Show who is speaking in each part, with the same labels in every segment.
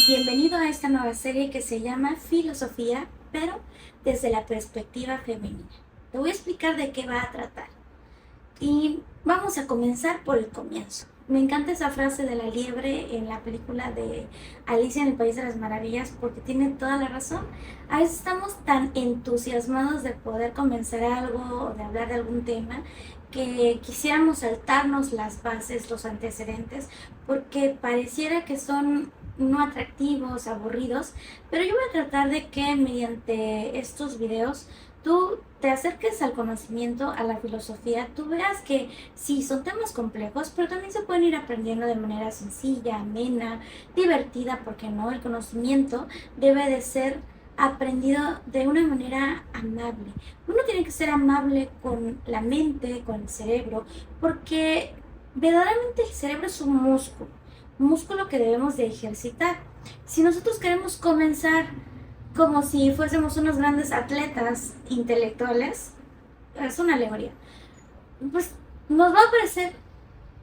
Speaker 1: Bienvenido a esta nueva serie que se llama Filosofía, pero desde la perspectiva femenina. Te voy a explicar de qué va a tratar. Y vamos a comenzar por el comienzo. Me encanta esa frase de la liebre en la película de Alicia en el País de las Maravillas porque tiene toda la razón. A veces estamos tan entusiasmados de poder comenzar algo o de hablar de algún tema que quisiéramos saltarnos las bases, los antecedentes, porque pareciera que son no atractivos, aburridos, pero yo voy a tratar de que mediante estos videos tú te acerques al conocimiento, a la filosofía, tú verás que sí, son temas complejos, pero también se pueden ir aprendiendo de manera sencilla, amena, divertida, porque no, el conocimiento debe de ser aprendido de una manera amable. Uno tiene que ser amable con la mente, con el cerebro, porque verdaderamente el cerebro es un músculo que debemos de ejercitar. Si nosotros queremos comenzar como si fuésemos unos grandes atletas intelectuales, es una alegoría, pues nos va a parecer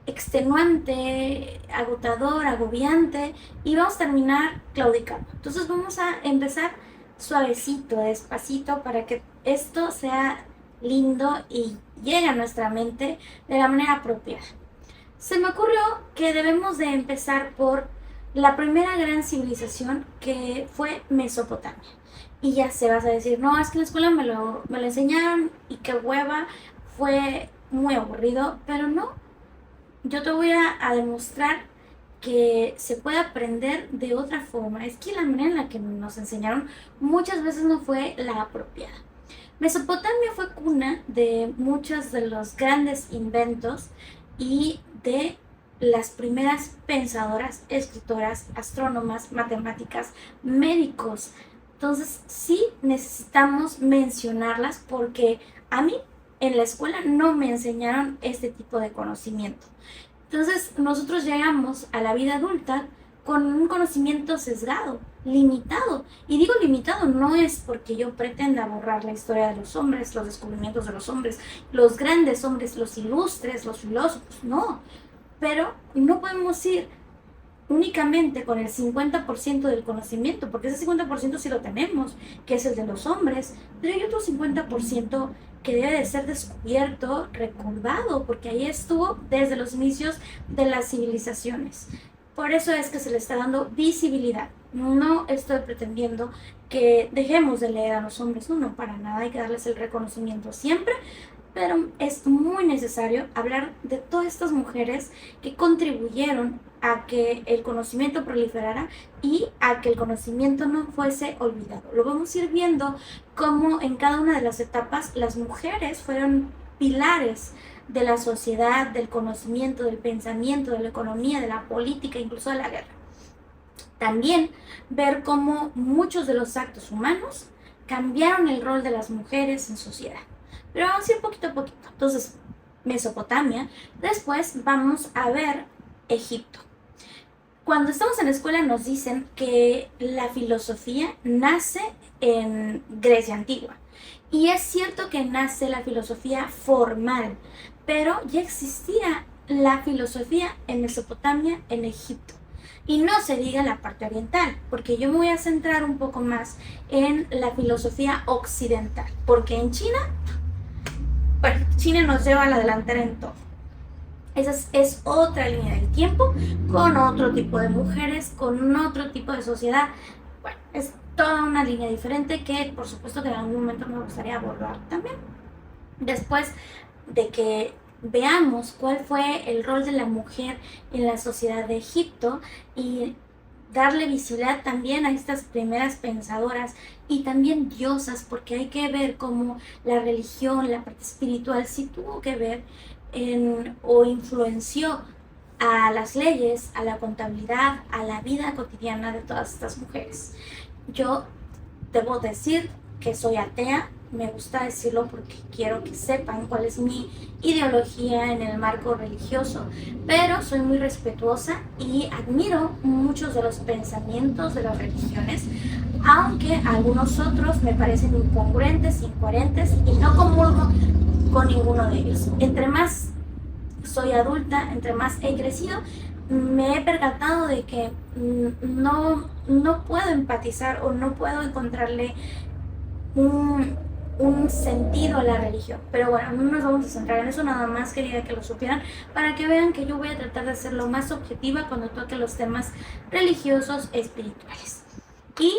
Speaker 1: extenuante, agotador, agobiante y vamos a terminar claudicando. Entonces vamos a empezar suavecito, despacito, para que esto sea lindo y llegue a nuestra mente de la manera apropiada. Se me ocurrió que debemos de empezar por la primera gran civilización, que fue Mesopotamia. Y ya se vas a decir, no, es que en la escuela me lo enseñaron y qué hueva, fue muy aburrido, pero no, yo te voy a demostrar que se puede aprender de otra forma. Es que la manera en la que nos enseñaron muchas veces no fue la apropiada. Mesopotamia fue cuna de muchos de los grandes inventos y de las primeras pensadoras, escritoras, astrónomas, matemáticas, médicos. Entonces sí necesitamos mencionarlas porque a mí en la escuela no me enseñaron este tipo de conocimiento. Entonces nosotros llegamos a la vida adulta con un conocimiento sesgado, limitado. Y digo limitado no es porque yo pretenda borrar la historia de los hombres, los descubrimientos de los hombres, los grandes hombres, los ilustres, los filósofos, no. Pero no podemos ir únicamente con el 50% del conocimiento, porque ese 50% sí lo tenemos, que es el de los hombres, pero hay otro 50% que debe de ser descubierto, recordado, porque ahí estuvo desde los inicios de las civilizaciones. Por eso es que se le está dando visibilidad. No estoy pretendiendo que dejemos de leer a los hombres, no, para nada, hay que darles el reconocimiento siempre, pero es muy necesario hablar de todas estas mujeres que contribuyeron a que el conocimiento proliferara y a que el conocimiento no fuese olvidado. Lo vamos a ir viendo cómo en cada una de las etapas las mujeres fueron pilares de la sociedad, del conocimiento, del pensamiento, de la economía, de la política, incluso de la guerra. También ver cómo muchos de los actos humanos cambiaron el rol de las mujeres en sociedad. Pero vamos a ir poquito a poquito. Entonces, Mesopotamia. Después vamos a ver Egipto. Cuando estamos en la escuela nos dicen que la filosofía nace en Grecia antigua. Y es cierto que nace la filosofía formal, pero ya existía la filosofía en Mesopotamia, en Egipto. Y no se diga la parte oriental, porque yo me voy a centrar un poco más en la filosofía occidental, porque en China, bueno, China nos lleva a la delantera en todo. Esa es otra línea del tiempo, con otro tipo de mujeres, con otro tipo de sociedad. Bueno, es toda una línea diferente que por supuesto que en algún momento me gustaría abordar también. Después de que veamos cuál fue el rol de la mujer en la sociedad de Egipto y darle visibilidad también a estas primeras pensadoras y también diosas, porque hay que ver cómo la religión, la parte espiritual sí tuvo que ver o influenció a las leyes, a la contabilidad, a la vida cotidiana de todas estas mujeres. Yo debo decir que soy atea, me gusta decirlo porque quiero que sepan cuál es mi ideología en el marco religioso, pero soy muy respetuosa y admiro muchos de los pensamientos de las religiones, aunque algunos otros me parecen incongruentes, incoherentes y no comulgo con ninguno de ellos. Entre más soy adulta, entre más he crecido, me he percatado de que no puedo empatizar o no puedo encontrarle un, un sentido a la religión. Pero bueno, no nos vamos a centrar en eso, nada más quería que lo supieran para que vean que yo voy a tratar de ser lo más objetiva cuando toque los temas religiosos espirituales. Y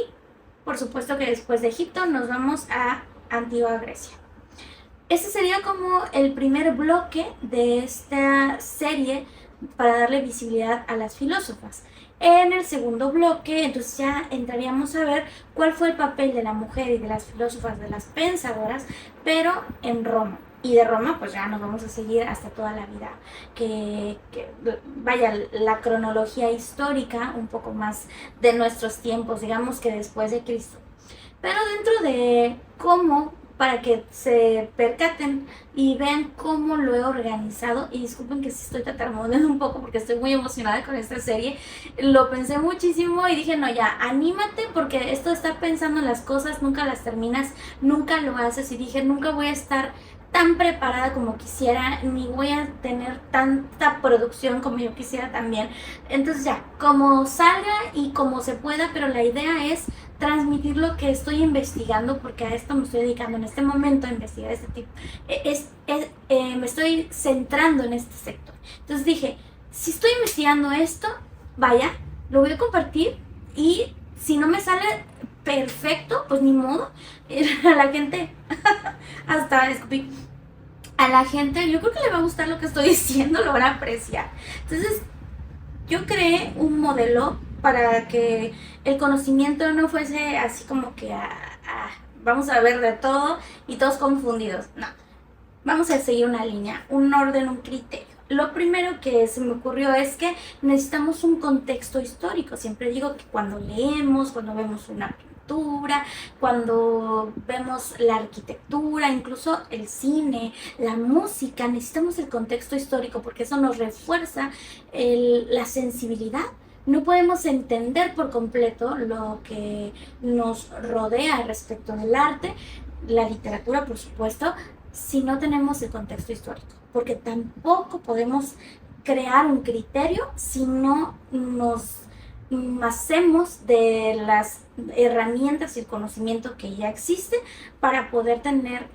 Speaker 1: por supuesto que después de Egipto nos vamos a Antigua Grecia. Este sería como el primer bloque de esta serie para darle visibilidad a las filósofas. En el segundo bloque, entonces ya entraríamos a ver cuál fue el papel de la mujer y de las filósofas, de las pensadoras, pero en Roma. Y de Roma, pues ya nos vamos a seguir hasta toda la vida. Vaya, la cronología histórica, un poco más de nuestros tiempos, digamos que después de Cristo. Pero dentro de cómo, para que se percaten y vean cómo lo he organizado, y disculpen que sí estoy tartamudeando un poco porque estoy muy emocionada con esta serie, lo pensé muchísimo y dije, no, ya, anímate porque esto de estar pensando en las cosas, nunca las terminas, nunca lo haces, y dije, nunca voy a estar tan preparada como quisiera, ni voy a tener tanta producción como yo quisiera también. Entonces ya, como salga y como se pueda, pero la idea es transmitir lo que estoy investigando, porque a esto me estoy dedicando en este momento, a investigar este tipo. Me estoy centrando en este sector. Entonces dije, si estoy investigando esto, vaya, lo voy a compartir, y si no me sale perfecto, pues ni modo. A la gente, hasta escupí. A la gente, yo creo que le va a gustar lo que estoy diciendo, lo van a apreciar. Entonces, yo creé un modelo para que el conocimiento no fuese así como que vamos a ver de todo y todos confundidos. No, vamos a seguir una línea, un orden, un criterio. Lo primero que se me ocurrió es que necesitamos un contexto histórico. Siempre digo que cuando leemos, cuando vemos una pintura, cuando vemos la arquitectura, incluso el cine, la música, necesitamos el contexto histórico porque eso nos refuerza la sensibilidad. No podemos entender por completo lo que nos rodea respecto del arte, la literatura, por supuesto, si no tenemos el contexto histórico, porque tampoco podemos crear un criterio si no nos hacemos de las herramientas y el conocimiento que ya existe para poder tener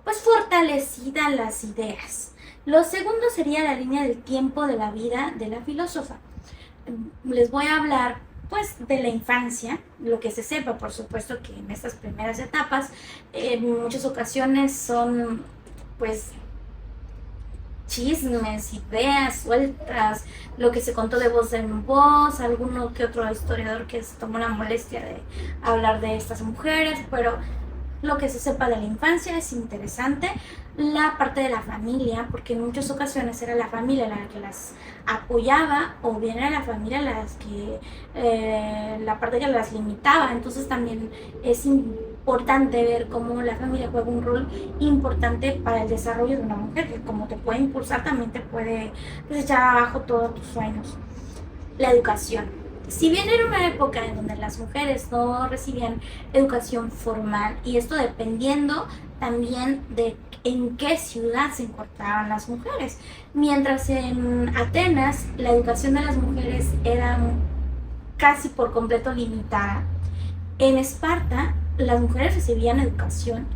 Speaker 1: pues fortalecidas las ideas. Lo segundo sería la línea del tiempo de la vida de la filósofa. Les voy a hablar pues de la infancia, lo que se sepa, por supuesto que en estas primeras etapas en muchas ocasiones son pues chismes, ideas sueltas, lo que se contó de voz en voz, alguno que otro historiador que se tomó la molestia de hablar de estas mujeres, pero lo que se sepa de la infancia es interesante. La parte de la familia, porque en muchas ocasiones era la familia la que las apoyaba, o bien era la familia la parte que las limitaba. Entonces también es importante ver cómo la familia juega un rol importante para el desarrollo de una mujer, que como te puede impulsar, también te puede pues, echar abajo todos tus sueños. La educación. Si bien era una época en donde las mujeres no recibían educación formal, y esto dependiendo también de en qué ciudad se encontraban las mujeres, mientras en Atenas la educación de las mujeres era casi por completo limitada, en Esparta las mujeres recibían educación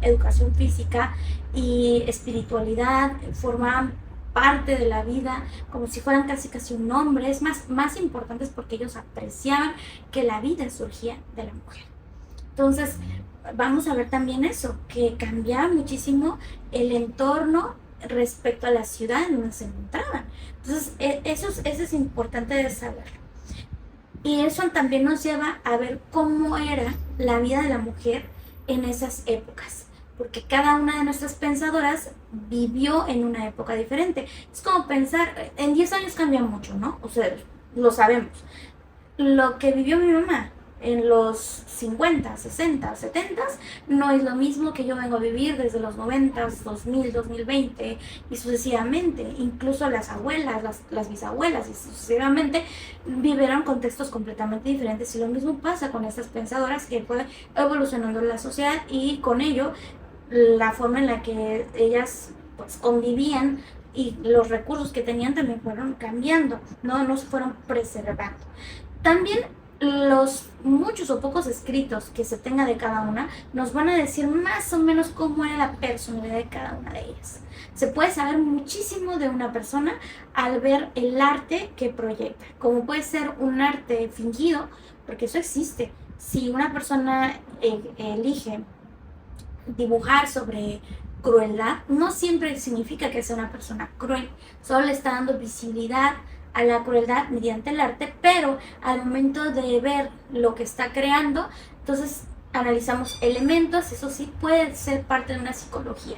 Speaker 1: física y espiritualidad, formaban parte de la vida, como si fueran casi un hombre, es más importantes porque ellos apreciaban que la vida surgía de la mujer. Entonces, vamos a ver también eso, que cambiaba muchísimo el entorno respecto a la ciudad en donde se encontraban. Entonces, eso es importante de saber. Y eso también nos lleva a ver cómo era la vida de la mujer en esas épocas, porque cada una de nuestras pensadoras vivió en una época diferente. Es como pensar, en 10 años cambia mucho, ¿no? O sea, lo sabemos. Lo que vivió mi mamá en los 50, 60, 70 no es lo mismo que yo vengo a vivir desde los 90, 2000, 2020 y sucesivamente. Incluso las abuelas, las bisabuelas y sucesivamente vivieron contextos completamente diferentes, y lo mismo pasa con estas pensadoras que fue evolucionando la sociedad, y con ello la forma en la que ellas pues convivían y los recursos que tenían también fueron cambiando, no se fueron preservando. También los muchos o pocos escritos que se tenga de cada una nos van a decir más o menos cómo era la personalidad de cada una de ellas. Se puede saber muchísimo de una persona al ver el arte que proyecta, como puede ser un arte fingido, porque eso existe. Si una persona elige dibujar sobre crueldad, no siempre significa que sea una persona cruel, solo le está dando visibilidad a la crueldad mediante el arte, pero al momento de ver lo que está creando, entonces analizamos elementos, eso sí puede ser parte de una psicología.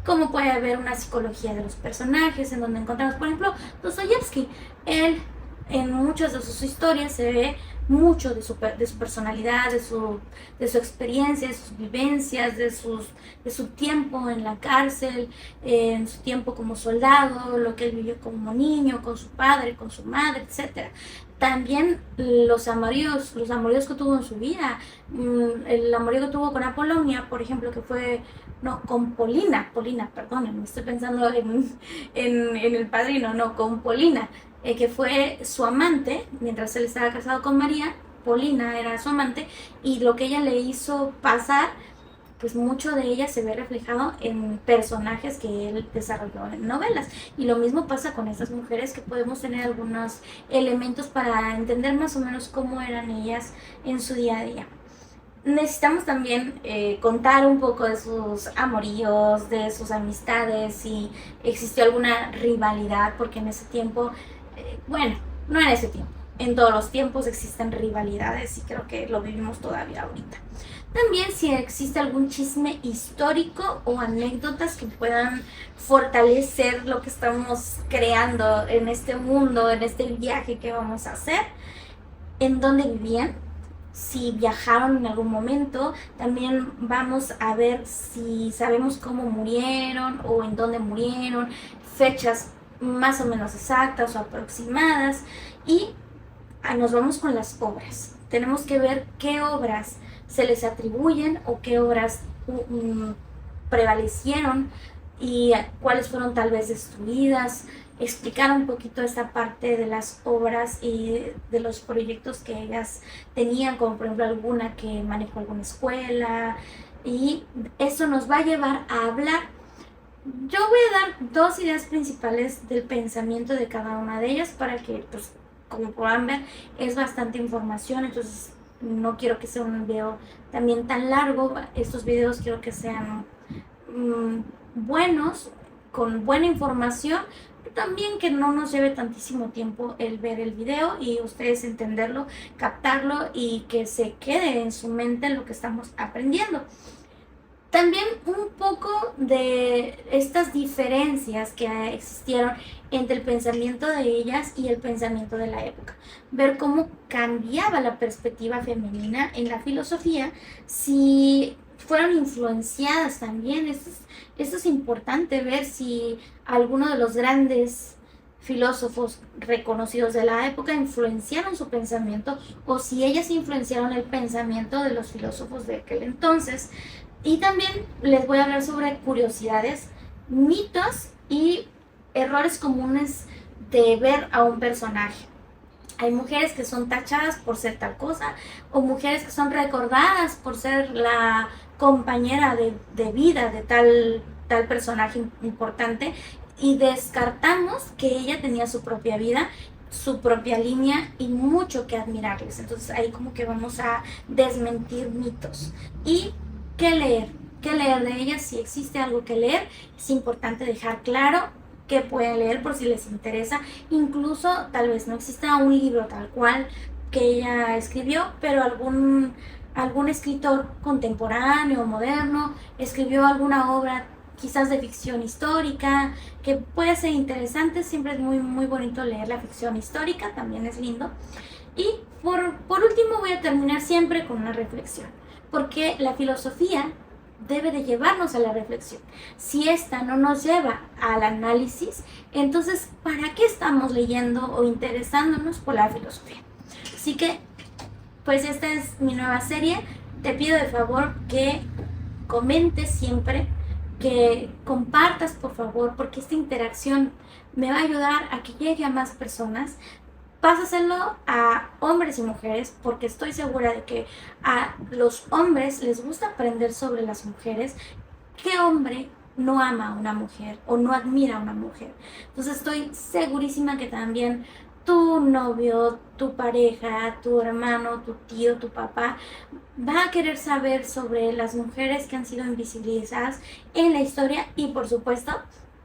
Speaker 1: Como puede haber una psicología de los personajes, en donde encontramos, por ejemplo, Dostoyevsky. Él, en muchas de sus historias, se ve mucho de su personalidad, de su experiencia, de sus vivencias, de su tiempo en la cárcel, en su tiempo como soldado, lo que él vivió como niño, con su padre, con su madre, etc. También los amoríos que tuvo en su vida, el amorío que tuvo con Apolonia, por ejemplo, que fue, no, con Polina, perdón, estoy pensando en El Padrino, no, con Polina, que fue su amante, mientras él estaba casado con María. Polina era su amante, y lo que ella le hizo pasar, pues mucho de ella se ve reflejado en personajes que él desarrolló en novelas. Y lo mismo pasa con estas mujeres, que podemos tener algunos elementos para entender más o menos cómo eran ellas en su día a día. Necesitamos también contar un poco de sus amoríos, de sus amistades, si existió alguna rivalidad, porque en ese tiempo, bueno, no en ese tiempo, en todos los tiempos existen rivalidades, y creo que lo vivimos todavía ahorita. También si existe algún chisme histórico o anécdotas que puedan fortalecer lo que estamos creando en este mundo, en este viaje que vamos a hacer, en dónde vivían, si viajaron en algún momento. También vamos a ver si sabemos cómo murieron o en dónde murieron, fechas más o menos exactas o aproximadas. Y nos vamos con las obras. Tenemos que ver qué obras se les atribuyen o qué obras prevalecieron y cuáles fueron tal vez destruidas. Explicar un poquito esta parte de las obras y de los proyectos que ellas tenían, como por ejemplo alguna que manejó alguna escuela, y eso nos va a llevar a hablar. Yo voy a dar dos ideas principales del pensamiento de cada una de ellas, para que, pues, como podrán ver, es bastante información, entonces no quiero que sea un video también tan largo. Estos videos quiero que sean buenos, con buena información, también que no nos lleve tantísimo tiempo el ver el video y ustedes entenderlo, captarlo, y que se quede en su mente lo que estamos aprendiendo. También un poco de estas diferencias que existieron entre el pensamiento de ellas y el pensamiento de la época. Ver cómo cambiaba la perspectiva femenina en la filosofía, si fueron influenciadas también. Esto es importante, ver si alguno de los grandes filósofos reconocidos de la época influenciaron su pensamiento, o si ellas influenciaron el pensamiento de los filósofos de aquel entonces. Y también les voy a hablar sobre curiosidades, mitos y errores comunes de ver a un personaje. Hay mujeres que son tachadas por ser tal cosa, o mujeres que son recordadas por ser la compañera de vida de tal personaje importante, y descartamos que ella tenía su propia vida, su propia línea, y mucho que admirarles. Entonces ahí como que vamos a desmentir mitos. Y ¿qué leer? ¿Qué leer de ellas? Si existe algo que leer, es importante dejar claro que pueden leer por si les interesa. Incluso tal vez no exista un libro tal cual que ella escribió, pero algún escritor contemporáneo o moderno escribió alguna obra quizás de ficción histórica, que puede ser interesante. Siempre es muy, muy bonito leer la ficción histórica, también es lindo. Y por último voy a terminar siempre con una reflexión, porque la filosofía debe de llevarnos a la reflexión. Si esta no nos lleva al análisis, entonces ¿para qué estamos leyendo o interesándonos por la filosofía? Así que, pues esta es mi nueva serie. Te pido de favor que comentes siempre, que compartas, por favor, porque esta interacción me va a ayudar a que llegue a más personas. Pásaselo a hombres y mujeres, porque estoy segura de que a los hombres les gusta aprender sobre las mujeres. ¿Qué hombre no ama a una mujer o no admira a una mujer? Entonces estoy segurísima que también tu novio, tu pareja, tu hermano, tu tío, tu papá va a querer saber sobre las mujeres que han sido invisibilizadas en la historia, y por supuesto,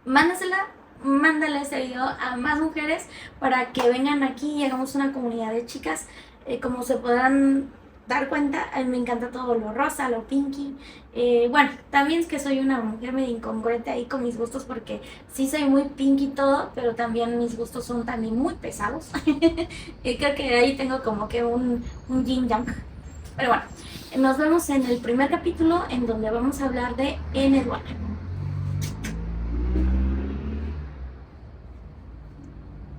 Speaker 1: mándale este video a más mujeres para que vengan aquí y hagamos una comunidad de chicas. Como se podrán dar cuenta, a mí me encanta todo lo rosa, lo pinky. Bueno, también es que soy una mujer medio incongruente ahí con mis gustos, porque sí soy muy pinky todo, pero también mis gustos son también muy pesados. Creo que ahí tengo como que un yin yang. Pero bueno, nos vemos en el primer capítulo, en donde vamos a hablar de N. Eduardo.